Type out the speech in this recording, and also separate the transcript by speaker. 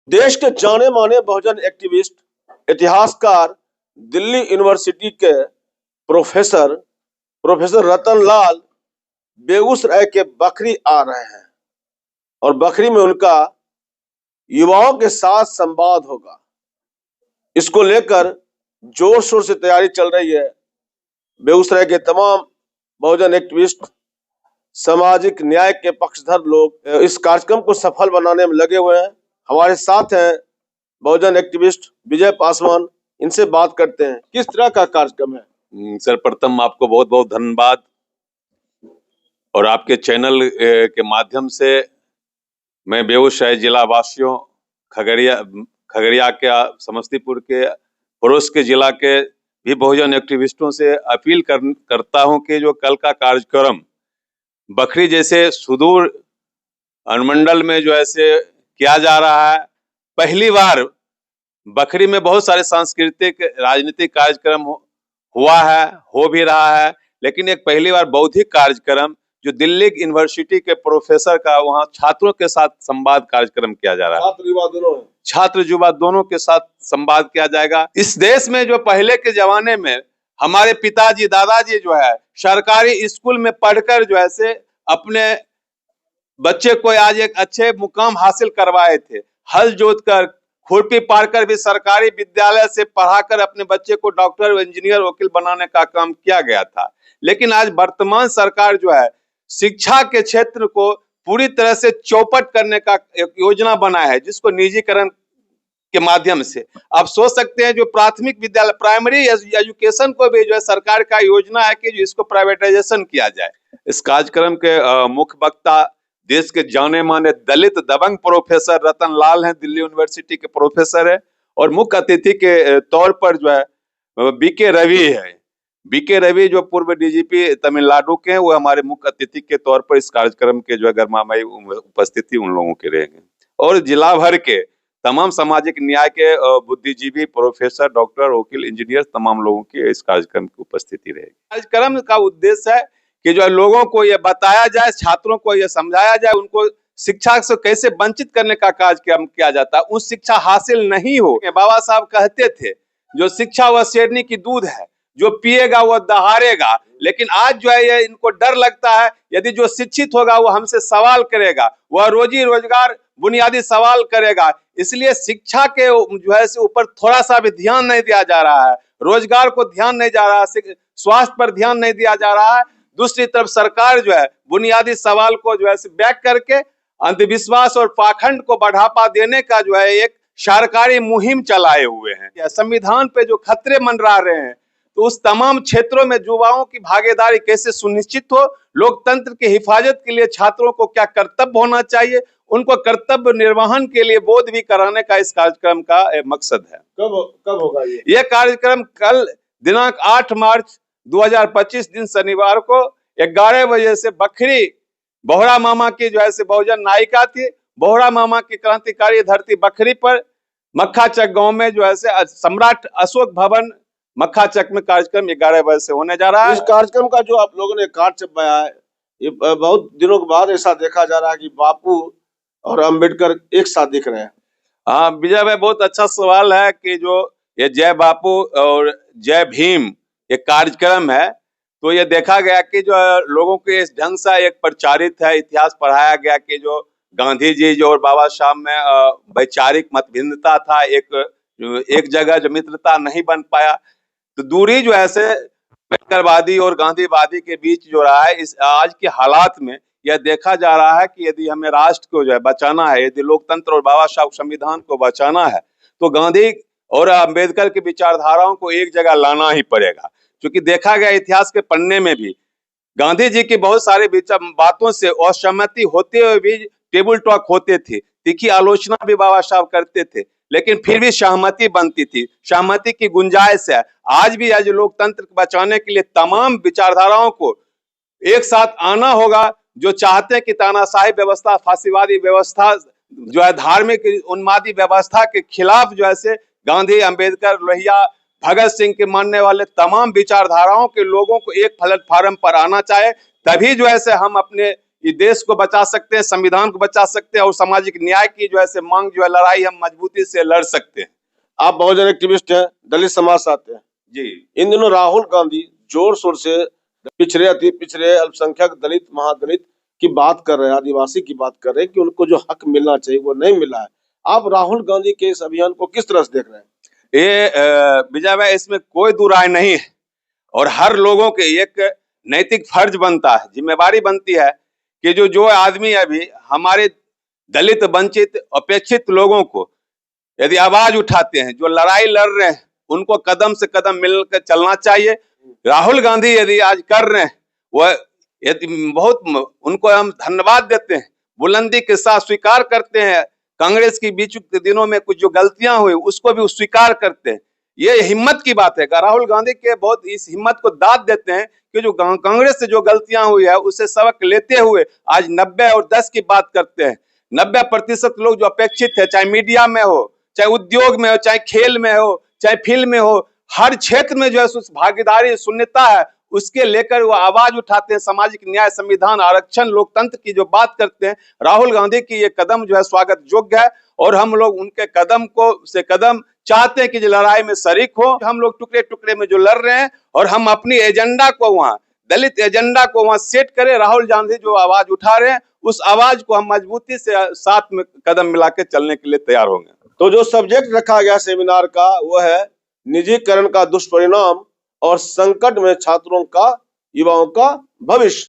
Speaker 1: देश के जाने माने बहुजन एक्टिविस्ट, इतिहासकार, दिल्ली यूनिवर्सिटी के प्रोफेसर प्रोफेसर रतन लाल बेगूसराय के बखरी आ रहे हैं और बखरी में उनका युवाओं के साथ संवाद होगा। इसको लेकर जोर शोर से तैयारी चल रही है। बेगूसराय के तमाम बहुजन एक्टिविस्ट, सामाजिक न्याय के पक्षधर लोग इस कार्यक्रम को सफल बनाने में लगे हुए हैं। हमारे साथ हैं बहुजन एक्टिविस्ट विजय पासवान, इनसे बात करते हैं किस तरह का कार्यक्रम है।
Speaker 2: सर्वप्रथम आपको बहुत बहुत धन्यवाद और आपके चैनल के माध्यम से मैं बेगूसराय जिला वासियों, खगड़िया के, समस्तीपुर के, पड़ोस के जिला के भी बहुजन एक्टिविस्टों से अपील करता हूं कि जो कल का कार्यक्रम बखरी जैसे सुदूर अनुमंडल में जो ऐसे किया जा रहा है, पहली बार बखरी में बहुत सारे सांस्कृतिक राजनीतिक कार्यक्रम हुआ है, हो भी रहा है, लेकिन एक पहली बार बौद्धिक कार्यक्रम जो दिल्ली यूनिवर्सिटी के प्रोफेसर का वहाँ छात्रों के साथ संवाद कार्यक्रम किया जा रहा है। छात्र युवा दोनों के साथ संवाद किया जाएगा। इस देश में जो पहले के जमाने में हमारे पिताजी दादाजी जो है सरकारी स्कूल में पढ़कर जो है से अपने बच्चे को आज एक अच्छे मुकाम हासिल करवाए थे। हल जोतकर, खुरपी पारकर भी सरकारी विद्यालय से पढ़ाकर अपने बच्चे को डॉक्टर, इंजीनियर, वकील बनाने का काम किया गया था। लेकिन आज वर्तमान सरकार जो है शिक्षा के क्षेत्र को पूरी तरह से चौपट करने का एक योजना बना है, जिसको निजीकरण के माध्यम से आप सोच सकते हैं। जो प्राथमिक विद्यालय, प्राइमरी एजुकेशन को भी जो है सरकार का योजना है कि जो इसको प्राइवेटाइजेशन किया जाए। इस कार्यक्रम के मुख्य वक्ता देश के जाने माने दलित दबंग प्रोफेसर रतन लाल हैं, दिल्ली यूनिवर्सिटी के प्रोफेसर है, और मुख्य अतिथि के तौर पर जो है बीके रवि है। बीके रवि जो पूर्व डीजीपी तमिलनाडु के हैं, वो हमारे मुख्य अतिथि के तौर पर इस कार्यक्रम के जो है गर्मामयी उपस्थिति उन लोगों की रहेगी। और जिला भर के तमाम सामाजिक न्याय के बुद्धिजीवी, प्रोफेसर, डॉक्टर, वकील, इंजीनियर, तमाम लोगों की इस कार्यक्रम की उपस्थिति रहेगी। कार्यक्रम का उद्देश्य है कि जो लोगों को ये बताया जाए, छात्रों को ये समझाया जाए, उनको शिक्षा से कैसे वंचित करने का कार्यक्रम किया जाता है, उस शिक्षा हासिल नहीं हो। बाबा साहब कहते थे जो शिक्षा वह शेरनी की दूध है, जो पिएगा वह दहाड़ेगा। लेकिन आज जो है ये इनको डर लगता है, यदि जो शिक्षित होगा वो हमसे सवाल करेगा, वह रोजी रोजगार बुनियादी सवाल करेगा। इसलिए शिक्षा के जो है ऊपर थोड़ा सा भी ध्यान नहीं दिया जा रहा है, रोजगार को ध्यान नहीं जा रहा है, स्वास्थ्य पर ध्यान नहीं दिया जा रहा है। दूसरी तरफ सरकार जो है बुनियादी सवाल को जो है बैक करके अंधविश्वास और पाखंड को बढ़ावा देने का जो है एक सरकारी मुहिम चलाए हुए हैं। संविधान पे जो खतरे मंडरा रहे हैं, तो उस तमाम क्षेत्रों में युवाओं की भागीदारी कैसे सुनिश्चित हो, लोकतंत्र की हिफाजत के लिए छात्रों को क्या कर्तव्य होना चाहिए, उनको कर्तव्य निर्वहन के लिए बोध भी कराने का इस कार्यक्रम का मकसद है।
Speaker 1: कब होगा
Speaker 2: ये कार्यक्रम? कल दिनांक 8 मार्च 2025 दिन शनिवार को 11 बजे से बखरी, बोहरा मामा की जो है बहुजन नायिका थी, बोहरा मामा की क्रांतिकारी धरती बखरी पर मक्खाचक गांव में जो है सम्राट अशोक भवन मक्खाचक में कार्यक्रम 11 बजे से होने जा रहा है।
Speaker 1: इस कार्यक्रम का जो आप लोगों ने कार्ड छपवाया है, ये बहुत दिनों के बाद ऐसा देखा जा रहा है कि बापू और अंबेडकर एक साथ दिख रहे हैं।
Speaker 2: हाँ विजय भाई, बहुत अच्छा सवाल है कि जो ये जय बापू और जय भीम एक कार्यक्रम है, तो ये देखा गया कि जो लोगों के इस ढंग से एक प्रचारित है, इतिहास पढ़ाया गया कि जो गांधी जी जो और बाबा साहब में वैचारिक मतभिन्नता था, एक जगह जो मित्रता नहीं बन पाया, तो दूरी जो ऐसे अंबेडकरवादी और गांधीवादी के बीच जो रहा है, इस आज के हालात में यह देखा जा रहा है कि यदि हमें राष्ट्र को जो है बचाना है, यदि लोकतंत्र और बाबा साहब संविधान को बचाना है, तो गांधी और अंबेडकर की विचारधाराओं को एक जगह लाना ही पड़ेगा। क्योंकि देखा गया इतिहास के पन्ने में भी गांधी जी की बहुत सारी बातों से असहमति होते हुए भी टेबल टॉक होते थे, तीखी आलोचना भी बाबा साहब करते थे, लेकिन फिर भी सहमति बनती थी। सहमति की गुंजाइश है। आज भी आज लोकतंत्र को बचाने के लिए तमाम विचारधाराओं को एक साथ आना होगा। जो चाहते हैं कि तानाशाही व्यवस्था, फांसीवादी व्यवस्था जो है, धार्मिक उन्मादी व्यवस्था के खिलाफ जो है गांधी, अंबेडकर, लोहिया, भगत सिंह के मानने वाले तमाम विचारधाराओं के लोगों को एक प्लेटफार्म पर आना चाहे, तभी जो है हम अपने ये देश को बचा सकते हैं, संविधान को बचा सकते हैं और सामाजिक न्याय की जो है से मांग जो है लड़ाई हम मजबूती से लड़ सकते हैं।
Speaker 1: आप बहुजन एक्टिविस्ट हैं, दलित समाज से आते हैं।
Speaker 2: जी,
Speaker 1: इन दिनों राहुल गांधी जोर शोर से पिछड़े, अति पिछड़े, अल्पसंख्यक, दलित, महादलित की बात कर रहे हैं, आदिवासी की बात कर रहे हैं कि उनको जो हक मिलना चाहिए वो नहीं मिला है। आप राहुल गांधी के इस अभियान को किस तरह से देख रहे हैं?
Speaker 2: ये विजय भाई, इसमें कोई दो राय नहीं है और हर लोगों के एक नैतिक फर्ज बनता है, जिम्मेवारी बनती है कि जो आदमी अभी हमारे दलित, वंचित, अपेक्षित लोगों को यदि आवाज उठाते हैं, जो लड़ाई लड़ रहे हैं, उनको कदम से कदम मिलकर चलना चाहिए। राहुल गांधी यदि आज कर रहे हैं, वह यदि बहुत उनको हम धन्यवाद देते हैं, बुलंदी के साथ स्वीकार करते हैं। कांग्रेस की बीच के दिनों में कुछ जो गलतियां हुई उसको भी स्वीकार करते हैं। ये हिम्मत की बात है। राहुल गांधी के बहुत इस हिम्मत को दाद देते हैं कि जो कांग्रेस से जो गलतियां हुई है उससे सबक लेते हुए आज 90 और 10 की बात करते हैं। 90% लोग जो अपेक्षित है, चाहे मीडिया में हो, चाहे उद्योग में हो, चाहे खेल में हो, चाहे फिल्म में हो, हर क्षेत्र में जो है भागीदारी शून्यता है, उसके लेकर वो आवाज उठाते हैं। सामाजिक न्याय, संविधान, आरक्षण, लोकतंत्र की जो बात करते हैं, राहुल गांधी की ये कदम जो है स्वागत योग्य है और हम लोग उनके कदम चाहते हैं कि जो लड़ाई में शरीक हो। हम लोग टुकड़े टुकड़े में जो लड़ रहे हैं और हम अपनी एजेंडा को वहां, दलित एजेंडा को वहां सेट करें। राहुल गांधी जो आवाज उठा रहे हैं, उस आवाज को हम मजबूती से साथ में कदम मिला के चलने के लिए तैयार होंगे।
Speaker 1: तो जो सब्जेक्ट रखा गया सेमिनार का वो है निजीकरण का दुष्परिणाम और संकट में छात्रों का, युवाओं का भविष्य।